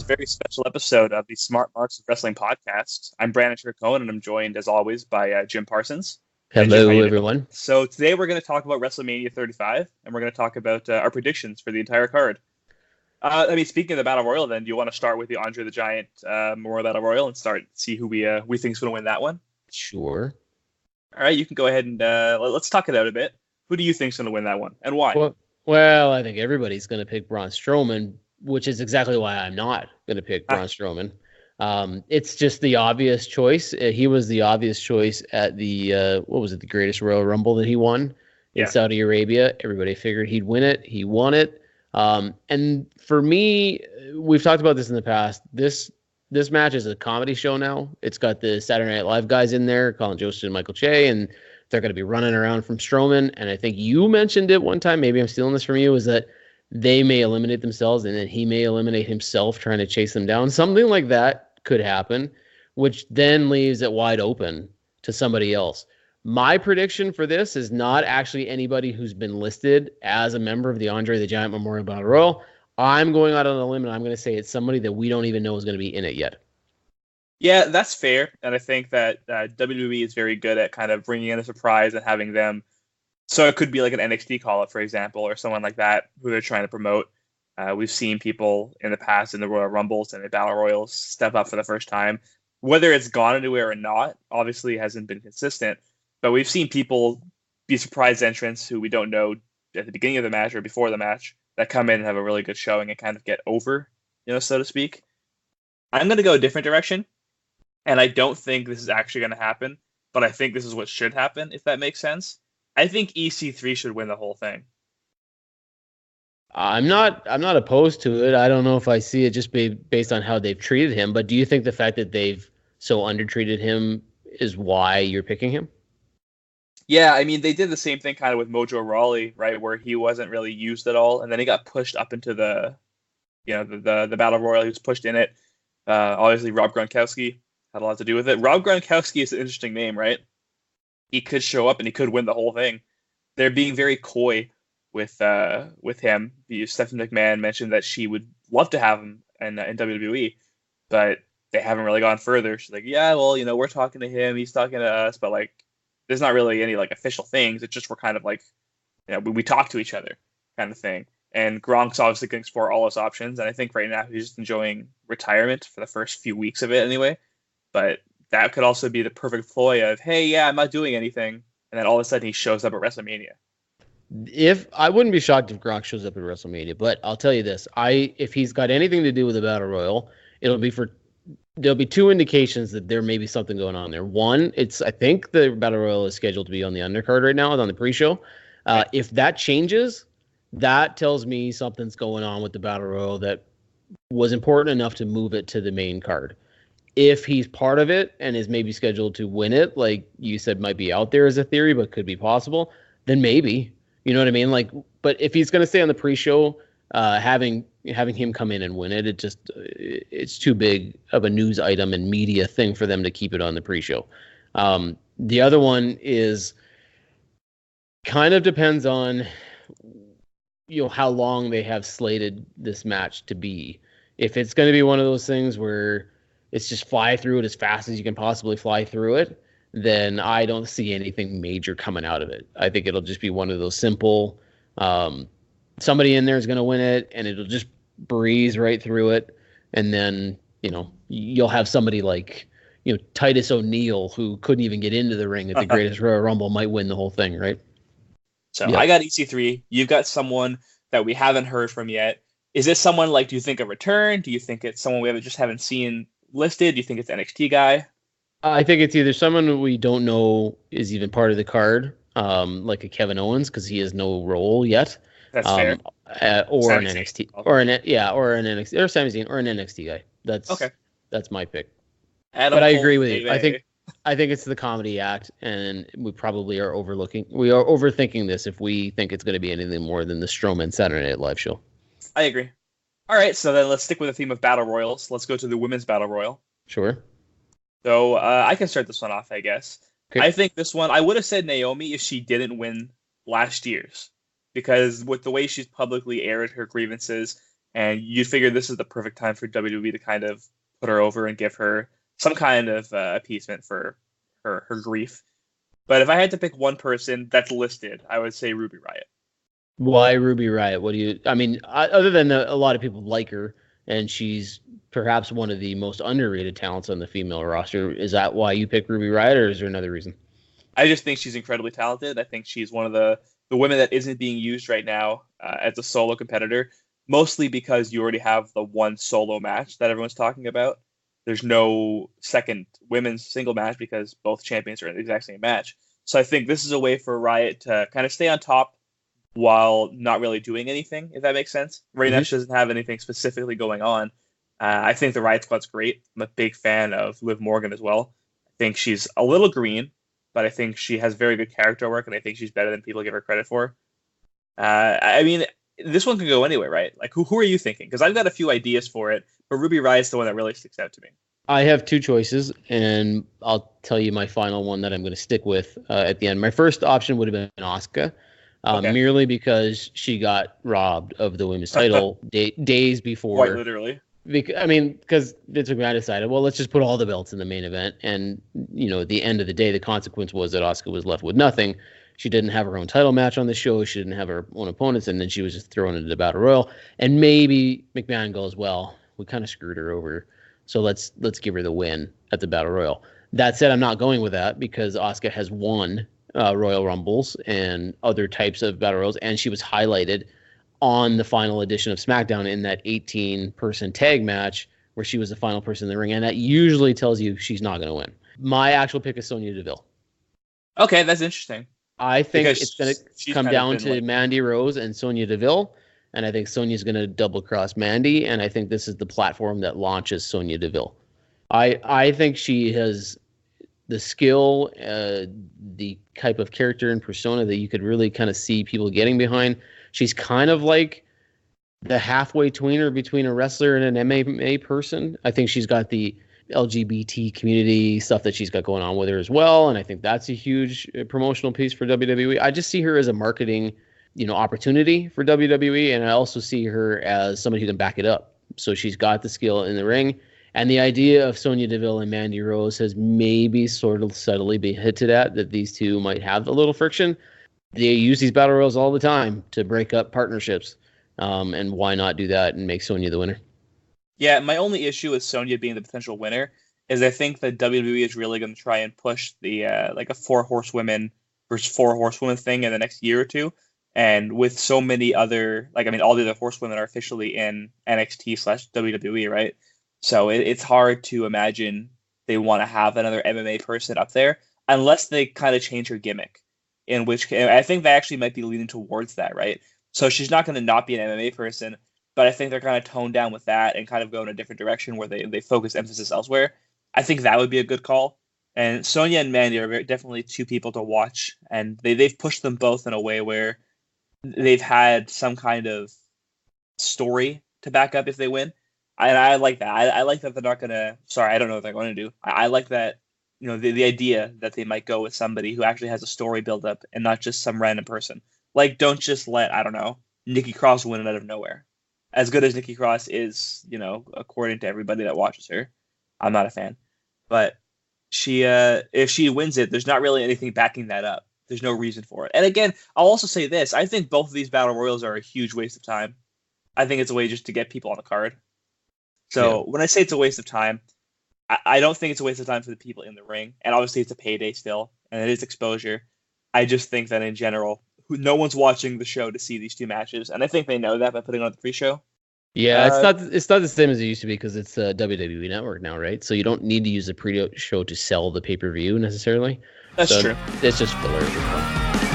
very special episode of the Smart Marks of Wrestling podcast. I'm Brandon Tricone, and I'm joined, as always, by Jim Parsons. Jim, how Hello, you doing? everyone. So today we're going to talk about WrestleMania 35, and we're going to talk about our predictions for the entire card. Speaking of the Battle Royal, then, do you want to start with the Andre the Giant Memorial Battle Royal and see who we think is going to win that one? Sure. All right, you can go ahead and let's talk it out a bit. Who do you think is going to win that one, and why? Well, I think everybody's going to pick Braun Strowman, which is exactly why I'm not going to pick Braun Strowman. It's just the obvious choice. He was the obvious choice at the the Greatest Royal Rumble that he won in Saudi Arabia. Everybody figured he'd win it. He won it. And for me, we've talked about this in the past. This match is a comedy show now. It's got the Saturday Night Live guys in there, Colin Jost and Michael Che, and they're going to be running around from Strowman. And I think you mentioned it one time, maybe I'm stealing this from you, is that they may eliminate themselves and then he may eliminate himself trying to chase them down. Something like that could happen, which then leaves it wide open to somebody else. My prediction for this is not actually anybody who's been listed as a member of the Andre the Giant Memorial Battle Royal. I'm going out on a limb and I'm going to say it's somebody that we don't even know is going to be in it yet. Yeah, that's fair. And I think that WWE is very good at kind of bringing in a surprise and having them. So it could be like an NXT call-up, for example, or someone like that who they're trying to promote. We've seen people in the past in the Royal Rumbles and the Battle Royals step up for the first time. Whether it's gone anywhere or not, obviously hasn't been consistent. But we've seen people be surprise entrants who we don't know at the beginning of the match or before the match that come in and have a really good showing and kind of get over, so to speak. I'm going to go a different direction. And I don't think this is actually going to happen, but I think this is what should happen, if that makes sense. I think EC3 should win the whole thing. I'm not opposed to it. I don't know if I see it just based on how they've treated him, but do you think the fact that they've so undertreated him is why you're picking him? Yeah, I mean, they did the same thing kind of with Mojo Rawley, right, where he wasn't really used at all, and then he got pushed up into the Battle Royal. He was pushed in it. Obviously, Rob Gronkowski had a lot to do with it. Rob Gronkowski is an interesting name, right? He could show up and he could win the whole thing. They're being very coy with him. Stephanie McMahon mentioned that she would love to have him in WWE, but they haven't really gone further. She's like, yeah, well, we're talking to him, he's talking to us, but like, there's not really any like official things. It's just we're kind of like, we talk to each other kind of thing. And Gronk's obviously going to explore all his options, and I think right now he's just enjoying retirement for the first few weeks of it anyway. But that could also be the perfect ploy of, hey, yeah, I'm not doing anything. And then all of a sudden he shows up at WrestleMania. If I wouldn't be shocked if Gronk shows up at WrestleMania, but I'll tell you this. If he's got anything to do with the Battle Royal, there'll be two indications that there may be something going on there. One, I think the Battle Royal is scheduled to be on the undercard right now, on the pre-show. If that changes, that tells me something's going on with the Battle Royal that was important enough to move it to the main card. If he's part of it and is maybe scheduled to win it, like you said, might be out there as a theory, but could be possible, then maybe, you know what I mean? Like, but if he's going to stay on the pre-show, having him come in and win it, it's too big of a news item and media thing for them to keep it on the pre-show. The other one is kind of depends on, how long they have slated this match to be. If it's going to be one of those things where it's just fly through it as fast as you can possibly fly through it, then I don't see anything major coming out of it. I think it'll just be one of those simple, somebody in there is going to win it, and it'll just breeze right through it. And then, you'll have somebody like, Titus O'Neil, who couldn't even get into the ring at the Greatest Royal Rumble, might win the whole thing, right? So I got EC3. You've got someone that we haven't heard from yet. Is this someone like, do you think a return? Do you think it's someone we just haven't seen listed? Do you think it's an NXT guy? I think it's either someone we don't know is even part of the card, like a Kevin Owens, because he has no role yet. That's fair. Or an NXT, or an NXT, or Sami Zayn, or an NXT guy. That's my pick. But I agree with you. I think it's the comedy act, and we probably are overthinking this if we think it's going to be anything more than the Strowman Saturday Night Live show. I agree. All right, so then let's stick with the theme of Battle Royals. Let's go to the Women's Battle Royal. Sure. So I can start this one off, I guess. Okay. I think this one, I would have said Naomi if she didn't win last year's. Because with the way she's publicly aired her grievances, and you'd figure this is the perfect time for WWE to kind of put her over and give her some kind of appeasement for her grief. But if I had to pick one person that's listed, I would say Ruby Riott. Why Ruby Riott? What do you? I mean, other than a lot of people like her, and she's perhaps one of the most underrated talents on the female roster. Is that why you pick Ruby Riott, or is there another reason? I just think she's incredibly talented. I think she's one of the women that isn't being used right now as a solo competitor, mostly because you already have the one solo match that everyone's talking about. There's no second women's single match because both champions are in the exact same match. So I think this is a way for Riott to kind of stay on top while not really doing anything, if that makes sense. Right now, she doesn't have anything specifically going on. I think the Riott Squad's great. I'm a big fan of Liv Morgan as well. I think she's a little green, but I think she has very good character work, and I think she's better than people give her credit for. I mean, this one could go anywhere, right? Like, who are you thinking? Because I've got a few ideas for it, but Ruby Riott's the one that really sticks out to me. I have two choices, and I'll tell you my final one that I'm going to stick with at the end. My first option would have been Asuka. Merely because she got robbed of the women's title days before. Quite literally. Because Vince McMahon decided, well, let's just put all the belts in the main event. And, at the end of the day, the consequence was that Asuka was left with nothing. She didn't have her own title match on the show. She didn't have her own opponents. And then she was just thrown into the Battle Royal. And maybe McMahon goes, well, we kind of screwed her over. So let's give her the win at the Battle Royal. That said, I'm not going with that because Asuka has won Royal Rumbles and other types of Battle Royals, and she was highlighted on the final edition of SmackDown in that 18-person tag match where she was the final person in the ring, and that usually tells you she's not going to win. My actual pick is Sonya Deville. Okay, that's interesting. I think it's going to come down to Mandy Rose and Sonya Deville, and I think Sonya's going to double-cross Mandy, and I think this is the platform that launches Sonya Deville. I think she has the skill, the type of character and persona that you could really kind of see people getting behind. She's kind of like the halfway tweener between a wrestler and an MMA person. I think she's got the LGBT community stuff that she's got going on with her as well, and I think that's a huge promotional piece for WWE. I just see her as a marketing, opportunity for WWE, and I also see her as somebody who can back it up. So she's got the skill in the ring. And the idea of Sonya Deville and Mandy Rose has maybe sort of subtly been hinted at that these two might have a little friction. They use these battle royals all the time to break up partnerships. And why not do that and make Sonya the winner? Yeah, my only issue with Sonya being the potential winner is I think that WWE is really going to try and push the like a 4 horsewomen versus 4 horsewomen thing in the next year or two. And with so many other, all the other horsewomen are officially in NXT/WWE, right? So it's hard to imagine they want to have another MMA person up there unless they kind of change her gimmick, in which case I think they actually might be leaning towards that, right? So she's not going to not be an MMA person, but I think they're kind of toned down with that and kind of go in a different direction where they focus emphasis elsewhere. I think that would be a good call. And Sonya and Mandy are definitely two people to watch, and they've pushed them both in a way where they've had some kind of story to back up if they win. And I like that. I like that they're not going to... Sorry, I don't know what they're going to do. I like that, the idea that they might go with somebody who actually has a story built up and not just some random person. Like, don't just let, Nikki Cross win it out of nowhere. As good as Nikki Cross is, according to everybody that watches her, I'm not a fan. But she, if she wins it, there's not really anything backing that up. There's no reason for it. And again, I'll also say this. I think both of these Battle Royals are a huge waste of time. I think it's a way just to get people on the card. So when I say it's a waste of time, I don't think it's a waste of time for the people in the ring. And obviously it's a payday still, and it is exposure. I just think that in general, no one's watching the show to see these two matches. And I think they know that by putting on the pre-show. Yeah, it's not the same as it used to be because it's a WWE Network now, right? So you don't need to use the pre-show to sell the pay-per-view necessarily. That's true. It's just filler.